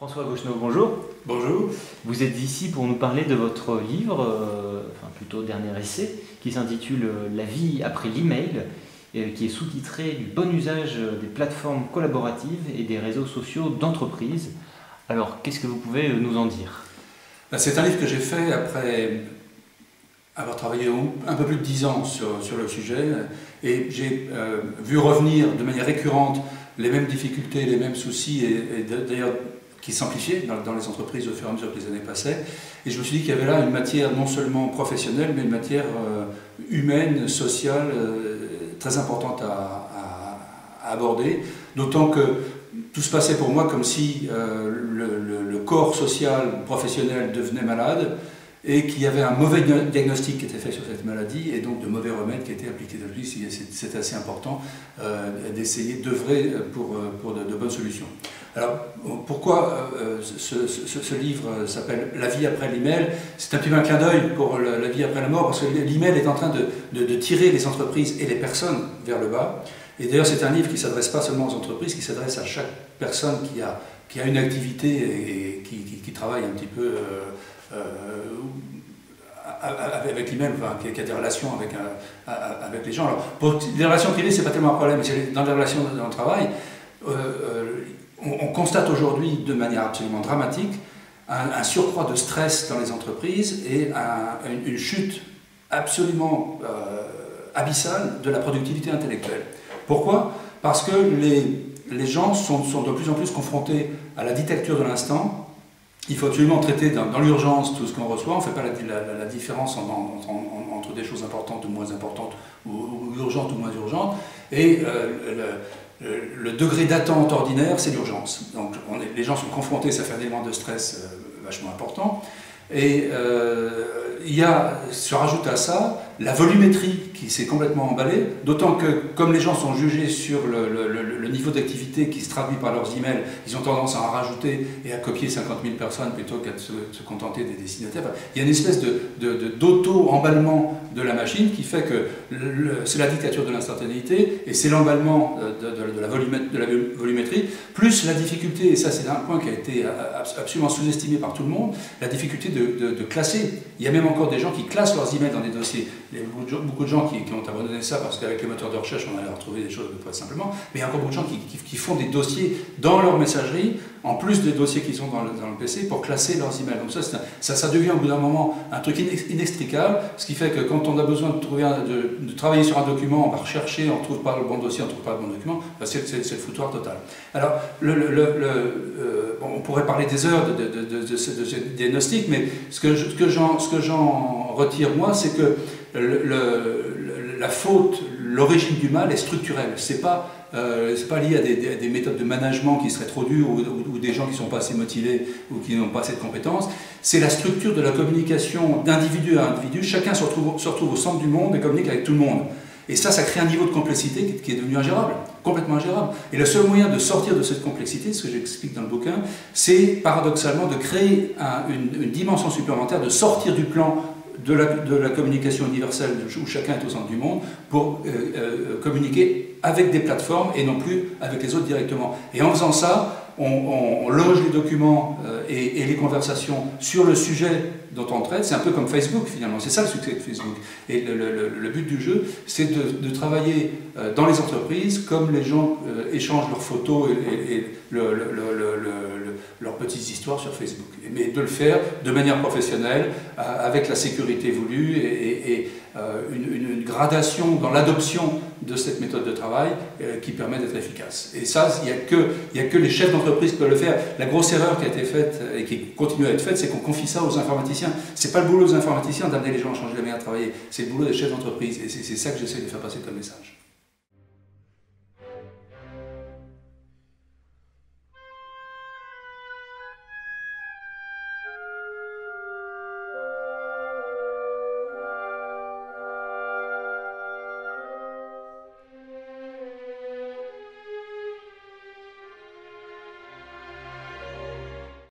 François Gauchenot, bonjour. Bonjour. Vous êtes ici pour nous parler de votre livre, enfin plutôt dernier essai, qui s'intitule La vie après l'email, qui est sous-titré du bon usage des plateformes collaboratives et des réseaux sociaux d'entreprise. Alors, qu'est-ce que vous pouvez nous en dire? C'est un livre que j'ai fait après avoir travaillé un peu plus de 10 ans sur le sujet, et j'ai vu revenir de manière récurrente les mêmes difficultés, les mêmes soucis, et d'ailleurs qui s'amplifiaient dans les entreprises au fur et à mesure que les années passaient. Et je me suis dit qu'il y avait là une matière non seulement professionnelle, mais une matière humaine, sociale, très importante à aborder, d'autant que tout se passait pour moi comme si le corps social, professionnel devenait malade, et qu'il y avait un mauvais diagnostic qui était fait sur cette maladie, et donc de mauvais remèdes qui étaient appliqués depuis. C'était assez important d'essayer d'œuvrer pour de bonnes solutions. Alors, pourquoi ce livre s'appelle La vie après l'email? C'est un petit peu un clin d'œil pour la vie après la mort, parce que l'email est en train de tirer les entreprises et les personnes vers le bas. Et d'ailleurs, c'est un livre qui ne s'adresse pas seulement aux entreprises, qui s'adresse à chaque personne qui a une activité et qui travaille un petit peu avec l'email, enfin, qui a des relations avec les gens. Alors, pour les relations privées, ce n'est pas tellement un problème, mais dans les relations dans le travail, on constate aujourd'hui de manière absolument dramatique un surcroît de stress dans les entreprises et une chute absolument abyssale de la productivité intellectuelle. Pourquoi? Parce que les gens sont de plus en plus confrontés à la dictature de l'instant. Il faut absolument traiter dans l'urgence tout ce qu'on reçoit. On ne fait pas la différence entre des choses importantes ou moins importantes, ou urgentes ou moins urgentes. Et le degré d'attente ordinaire, c'est l'urgence. Donc les gens sont confrontés, ça fait un élément de stress vachement important. Et se rajoute à ça la volumétrie qui s'est complètement emballée, d'autant que comme les gens sont jugés sur le niveau d'activité qui se traduit par leurs emails, ils ont tendance à en rajouter et à copier 50 000 personnes plutôt qu'à se contenter des destinataires. Enfin, il y a une espèce d'auto-emballement de la machine qui fait que c'est la dictature de l'instantanéité et c'est l'emballement de la volumétrie, plus la difficulté, et ça c'est un point qui a été absolument sous-estimé par tout le monde, la difficulté de classer. Il y a même encore des gens qui classent leurs emails dans des dossiers. Il y a beaucoup de gens qui ont abandonné ça parce qu'avec les moteurs de recherche on allait retrouver des choses très simplement, mais il y a encore beaucoup de gens qui font des dossiers dans leur messagerie, en plus des dossiers qui sont dans le PC, pour classer leurs emails. Donc ça devient au bout d'un moment un truc inextricable, ce qui fait que quand on a besoin de travailler sur un document, on va rechercher, on ne trouve pas le bon dossier, on ne trouve pas le bon document, c'est le foutoir total. Alors, on pourrait parler des heures de ce diagnostic, mais ce que j'en retire, moi, c'est que la faute, l'origine du mal est structurelle. C'est pas lié à des méthodes de management qui seraient trop dures ou des gens qui ne sont pas assez motivés ou qui n'ont pas assez de compétences. C'est la structure de la communication d'individu à individu. Chacun se retrouve au centre du monde et communique avec tout le monde. Et ça crée un niveau de complexité qui est devenu ingérable, complètement ingérable. Et le seul moyen de sortir de cette complexité, ce que j'explique dans le bouquin, c'est paradoxalement de créer une dimension supplémentaire, de sortir du plan de la communication universelle où chacun est au centre du monde pour communiquer avec des plateformes et non plus avec les autres directement. Et en faisant ça, on loge les documents et les conversations sur le sujet dont on traite. C'est un peu comme Facebook finalement, c'est ça le succès de Facebook. Et le but du jeu, c'est de travailler dans les entreprises comme les gens échangent leurs photos et leurs petites histoires sur Facebook. Mais de le faire de manière professionnelle, avec la sécurité voulue et une gradation dans l'adoption de cette méthode de travail qui permet d'être efficace. Et ça, il n'y a que les chefs d'entreprise qui peuvent le faire. La grosse erreur qui a été faite et qui continue à être faite, c'est qu'on confie ça aux informaticiens. C'est pas le boulot des informaticiens d'amener les gens à changer la manière de travailler, c'est le boulot des chefs d'entreprise. Et c'est ça que j'essaie de faire passer comme message.